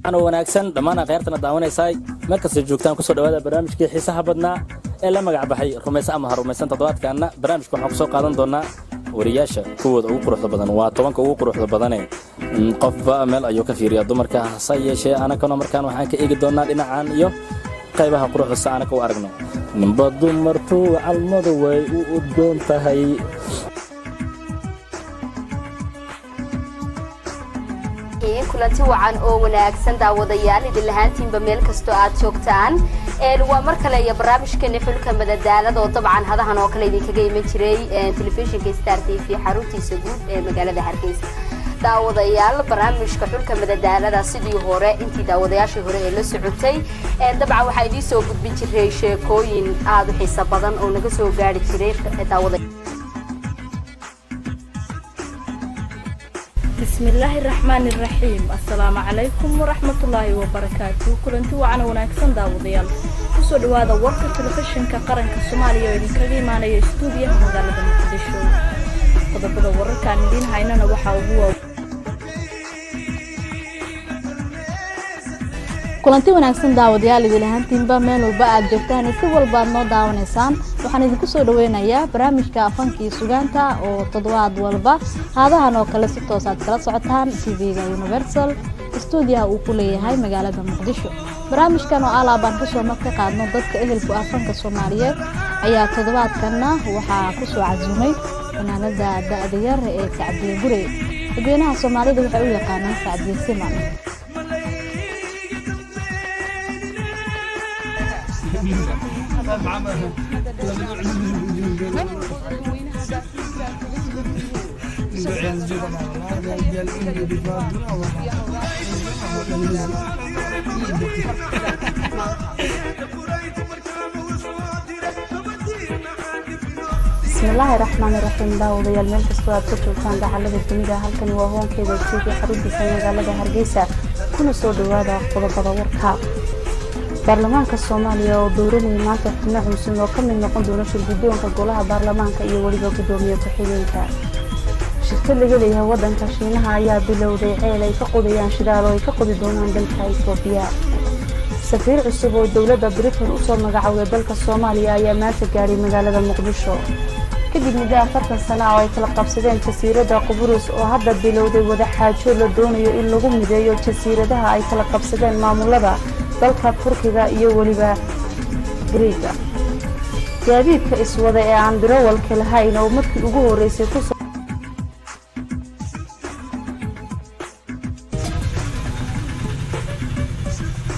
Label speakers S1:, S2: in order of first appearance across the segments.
S1: أنا وناكسن دمانا غيرتنا داوني ساي مركز الجوكتان كسر دوادة برامج كي حسها بدنا إلا ما قاعد بحي رميس أمها رميسان تضوات كأننا برامج كون حقصو قادن دونا ورياشة كود أو قروح بدن وطبعا كو قروح بدن قف مال أيو كثير يا دمر كهصي شيء أنا كنا مركان وحنا كإيج دونا لنا عن يو قيبها قروح بس أنا كو أرجنا نبض مرتو على المضوي ودون تهي
S2: kulanti wacan oo wanaagsan daawadayaal idin lahaantiinba meel kasto aad joogtaan waa mar kale iyo barnaamijkeena xulka madadaalada oo dabcan hadahan oo kale idin kaga iman jiray telefishinka Star TV xaruntiisa guud ee magaalada Hargeysa daawadayaal barnaamijka xulka madadaalada sidii hore intii daawadayaashii hore ee la socotay dabcan waxa idin soo gudbin jiray sheekooyin aad u xiiso badan oo naga soo gaari jiray daawadayaal
S3: بسم الله الرحمن الرحيم السلام عليكم ورحمة الله وبركاته كلنتي وعنا وناكسن داوديال كسو دوادا ورك تلفزيون كقرن كالصوماليا ويدين كغي مانا يستوديا مغالة مقدشو قدبدا وركان دين هاينانا وحاوهو kulanti wanaagsan daawadayaal idin lahaantiinba meel walba aad joogtaan si walba noo daawanaysaan waxaan idinku soo dhaweynayaa barnaamijka afankii sugaanta oo toddobaad walba haadahan oo kale si toos aad kala socotaan TV-ga Universal studio uu ku leeyahay magaalada Muqdisho barnaamijkan oo alaabaan ku soo marka qaadno dadka ehelku afanka Soomaaliyeed ayaa toddobaadkana waxa ku soo cazumay fanaanada da'da yar ee Sacdiye Gure dadweynaha Soomaalida waxay u yaqaanaan Sacdiye Siman بسم الله الرحمن الرحيم داوديال meel kasta aad ku joogtaan gacalada dunida halkan waa hoonkeeda TV xaruntiisa magaalada Hargeysa kuna soo dhawaada qodobada warka baarlamaanka Soomaaliya oo dooranaya maanta xubno cusub oo ka mid noqon doona shirguddoonka golaha baarlamaanka iyo waliba gudoomiye ku-xigeenka shirkad laga leeyahay wadanka Shiinaha ayaa bilowday ceel ay ka qodayaan shidaal oo ay ka qodi doonaan dalka Itoobiya safiir cusub oo dawladda Britain u soo magacaawday dalka Soomaaliya ayaa maanta gaaray magaalada Muqdisho kadib muddo 40 sano oo ay kala qabsadeen jasiiradda Qubrus oo hadda bilowday wada xaajo la doonayo in lagu mideeyo jasiiradaha ay kala qabsadeen maamulada dalka Turkiga iyo waliba Greega gaadiidka iswada ee aan darawalka lahayn oo markii ugu horeysay ku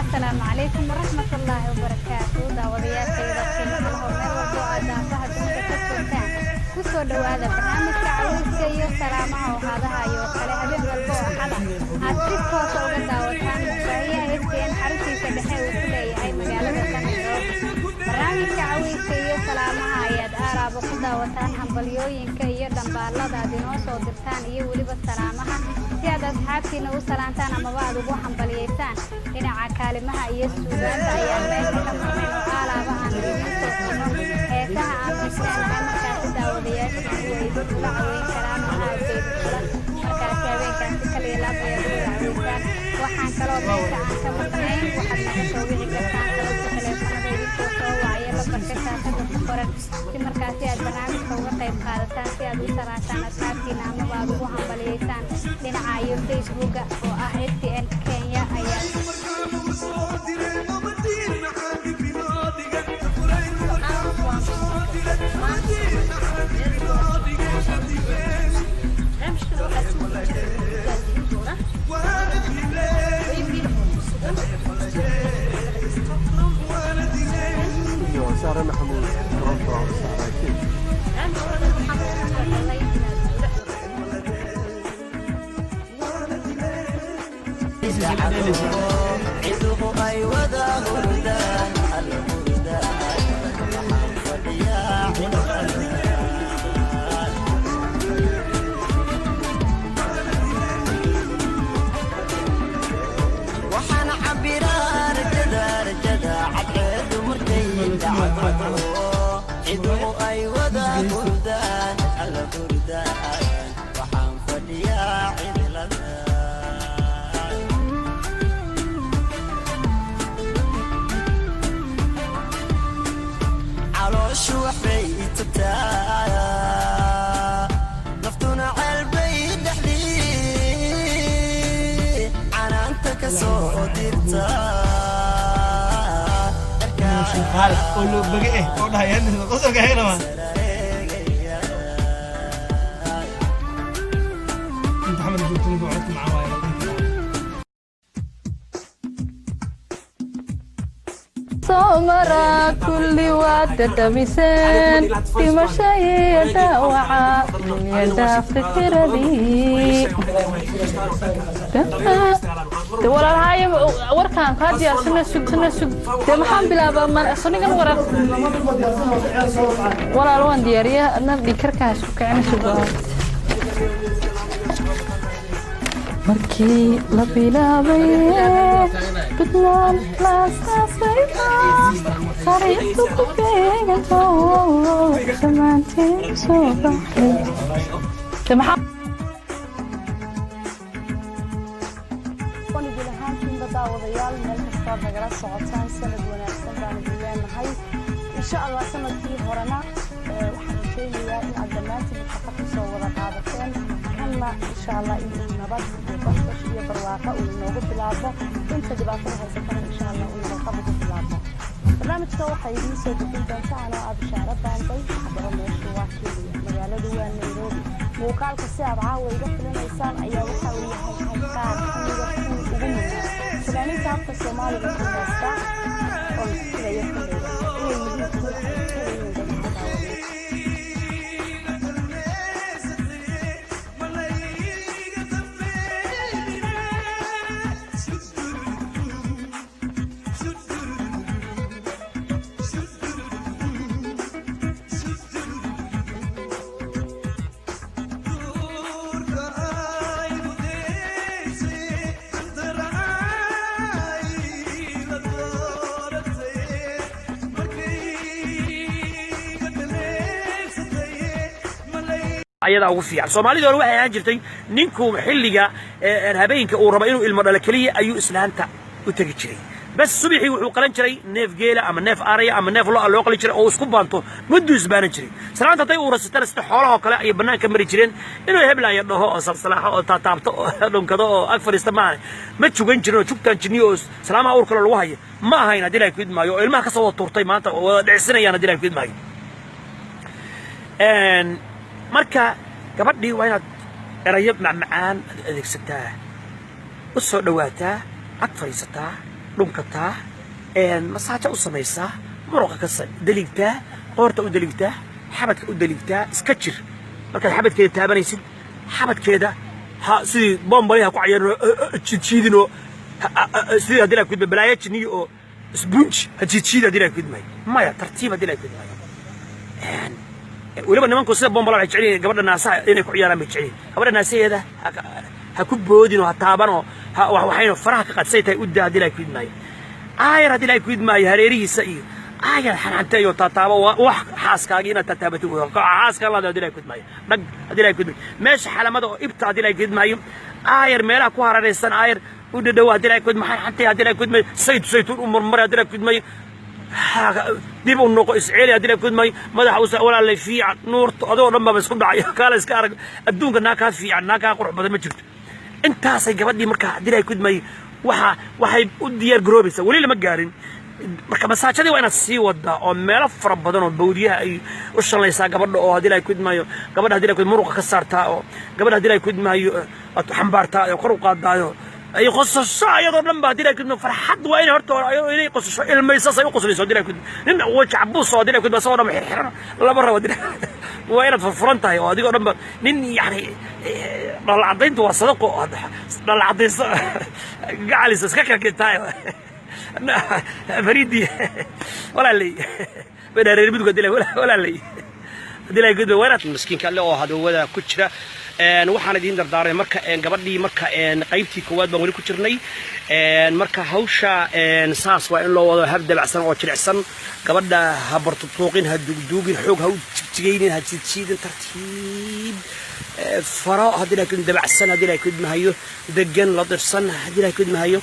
S4: السلام عليكم ورحمة الله وبركاته داوديال كيدا كيدا هورمير وضو آدان فهدون كتبتان كسو دوادا برنامج كعويسكا يو سلامها وهذا يو خلي هبين والبو حدا عدتك كوسو داوتان مفاهية هيرتين حرسيسا بحي وكلي هاي مقالة كنيرو برنامج كعويسكا يو سلامها ياد آرابو كداوتان حنباليوينكا يو دنبالادا دينوسو درتان يو وليب السلامها سيادة أصحابتنا وسلامتان أما بعض وبو حنباليسان dhinaca kaalimaha iyo suugaanta ayaa meesha ka maqnay oo alaaba aan idin soo sino heesaha aan miisanahay markaasi daawadayaasha way ku caawin karaan aadkeed kula markaasi habeenkaasi kaliya laab ayaa ugu caawintaan waxaan kaloo meesha aan ka maqnayn waxaad naga soo wici kartaan qalabka taleefanada idinkoo soo wacaya lambarka shaashada ku qoran si markaasi aad barnaamijka uga qayb qaadataan si aad u saraataan asxaabtiina amaba aad ugu hambaliyeysaan dhinaca iyo Facebooka oo ah STN Kenya ayaa
S5: عروش وحبيتتا نفتونا عالبيت دحلي عنانتك صوتيتا
S6: خالد قول له بقى ايه والله يا ابني قصدك هنا ما انت محمد جبتني قعدت معاه
S3: صومرا كل وقت دمسان في مشايدا وعا يدا فكرني ولا هاي وركان قادي سنة سوق ده محام بلا ما صنيع الورق ولا لون ديارية أنا بكركها سوق عن سوقات markii la bilaabay Puntland laasay sariirtu ku beeganto samaantii soo baxay tamaxa wani bilahaantiin dadaawadayaal meel kasta nagala socotaan sanad wanaagsan baan idin leenahay insha Allah sanadkii horena waxaan sheegayaa in aad dhammaantiin shaqo ku soo wada qaadateen kanna insha Allah in nabad iyo barwaaqo uu noogu bilaabo inta dhibaatada haysatana insha Allah uu noogu bilaabo barnaamijka waxa idin soo gudbin doontaa anoo aad shaaradan bay xabaro meesha waa keliya magaalada waa Nairobi muuqaalka si aad caawa iga filanaysaan ayaa waxa uu yahay qaar kamid ah ugu muhiimsan sidaaninta afka Soomaaliga ku haysta oo sidaya
S7: ayada ugu fiican Soomaalidu waxay aan jirtay ninku xilliga habeenka uu rabo inuu ilmo dhalo kaliya ayuu islaanta u tagi jiray bas subaxii wuxuu qalan jiray neef geela ama neef aaraya ama neef loo qali jiray oo isku baanto muddo isbaanan jiray salaanta tay uu rasatana sida xoolaha kale ay banaanka mari jireen inuu heblaaya dhaho oo salsalaaxo oo taabto oo dhunkado oo ag fariista ma jugan jirin oo jugtaan jinniyo oo salaama uur kale lagu hayo ma ahayn hadii ay ku idmaayo oo ilmaha ka soo turtay maanta oo dhicsanayaan hadii ay ku idmaayo marka gabadhii waa inaad erayo macaan adeegsataa u soo dhawaataa ag fariisataa dhunkataa masaaja u samaysaa muruqa ka daliigtaa qoorta u daliigtaa xabadka u daliigtaa iska jir markaad xabadkeeda taabanaysid xabadkeeda ha sidii bombaliha ku cayarno jiidino sidii hadii ay ku idmay balaayo jinniyo oo sponge jiid hadii ay ku idmay maya tartiib hadii ay ku idmay waliba nimanku sida bombala waxay jecel gabadha naasaha inay ku ciyaaraan bay jecel gabadha naasaheeda ha ku boodin oo ha taabano waxayna faraha ka qadsay tahay u daadin ay ku idmaayo aayar hadii ay ku idmaayo hareerihiisa iyo aayar xanaantay oo taataabo wax xaaskaaga inaad tataabato xaaska la hadii ay ku idmaayo dhag hadii ay ku idmaayo meesha xalamada oo ibta hadii ay ku idmaayo aayar meelaha ku hareeraysan aayar u dhadhow hadii ay ku idmaayo xantay hadii ay ku idmaayo saytuun u marmar hadii ay ku idmaayo dib u noqo isceeli hadii ay ku idmaayo madaxa wala la fiican nuurto adoo dhan baba isku dhacay kala iska arag adduunka naaka fiican naaka qurux badan ma jirto intaasay gabadhii marka hadii ay ku idmaayo waxay u diyaar garoobaysaa wali lama gaarin marka masaajadii waa inaad sii wadaa oo meelo fara badan oo bawdiyaha ay u shalaysaa gabadha oo hadii ay ku idmaayo gabadha hadii ay ku muruqa ka saartaa oo gabadha hadii ay ku idmaayo aad xambaartaa oo kor u qaadaayo ay qosasho ayadoo dhan baa hadii ay ku idmaayo farxad waa inay horta inay qosasho ilmaysas ay u qoslayso hadii ay ku nin waji cabuus oo hadii ay ku idmaayo soo dhan xirxiran laba rabo waa inaad furfuran tahay oo adigoo dhan nin yani dhalacadayntu waa sadaqo dhalacadaysa gacalisa iska karkitaay فريدي ولا لي بين ريبيد قدلا ولا لي دلay gudba waraad miskiinka alle oo hado wada ku jira waxaan idin dardaaray marka gabadhii marka qaybtii koowaad baan wali ku jirnay marka hawsha saas waa in loo wado hab dabacsan oo jilicsan gabadha ha bartuuqin ha dugduugin xoog ha u jigaynin ha jiidin tartiib faro hadii ay ku dabacsan hadii ay ku idmahayo degan la dirsan hadii ay ku idmahayo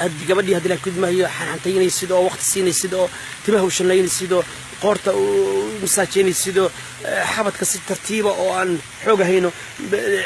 S7: هدي قبل هدي لك كد ما هي حنتيني سيدو وقت سيني سيدو تبه وشلين سيدو قورتا ومساجيني سيدو حبت كسر ترتيبه أو أن حوجه هينو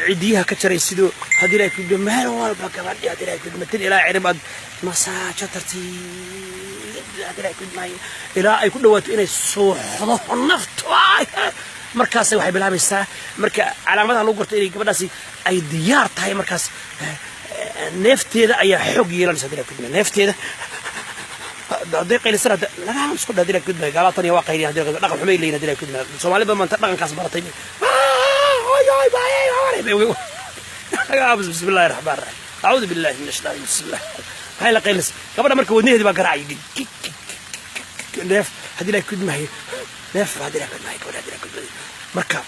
S7: عديها كتشري سيدو هدي لك كد ما هو ولا بقى هدي لك كد مثل إلى عرباد مساج ترتيب هدي لك كد ما هي إلى أي كل وقت إني صوح النفط مركز waxay bilaabaysaa marka calaamadaha lagu qorto inay gabadhaasi ay diyaar tahay markaas neefteeda ayaa xog yeelanaysa hadii la kudmay neefteeda haday qaylisana laga isku hadii la kudmay galatan iyo waqayni hadii la dhaqan xumay leeyna hadii la kudmay Soomaaliba maanta dhaqankaas baratay بسم الله الرحمن الرحيم أعوذ بالله من الشيطان بسم الله هاي لا qaylis gabadha marka wadnaheeda baa garaacay neef hadii la kudmay neef hadii la kudmay marka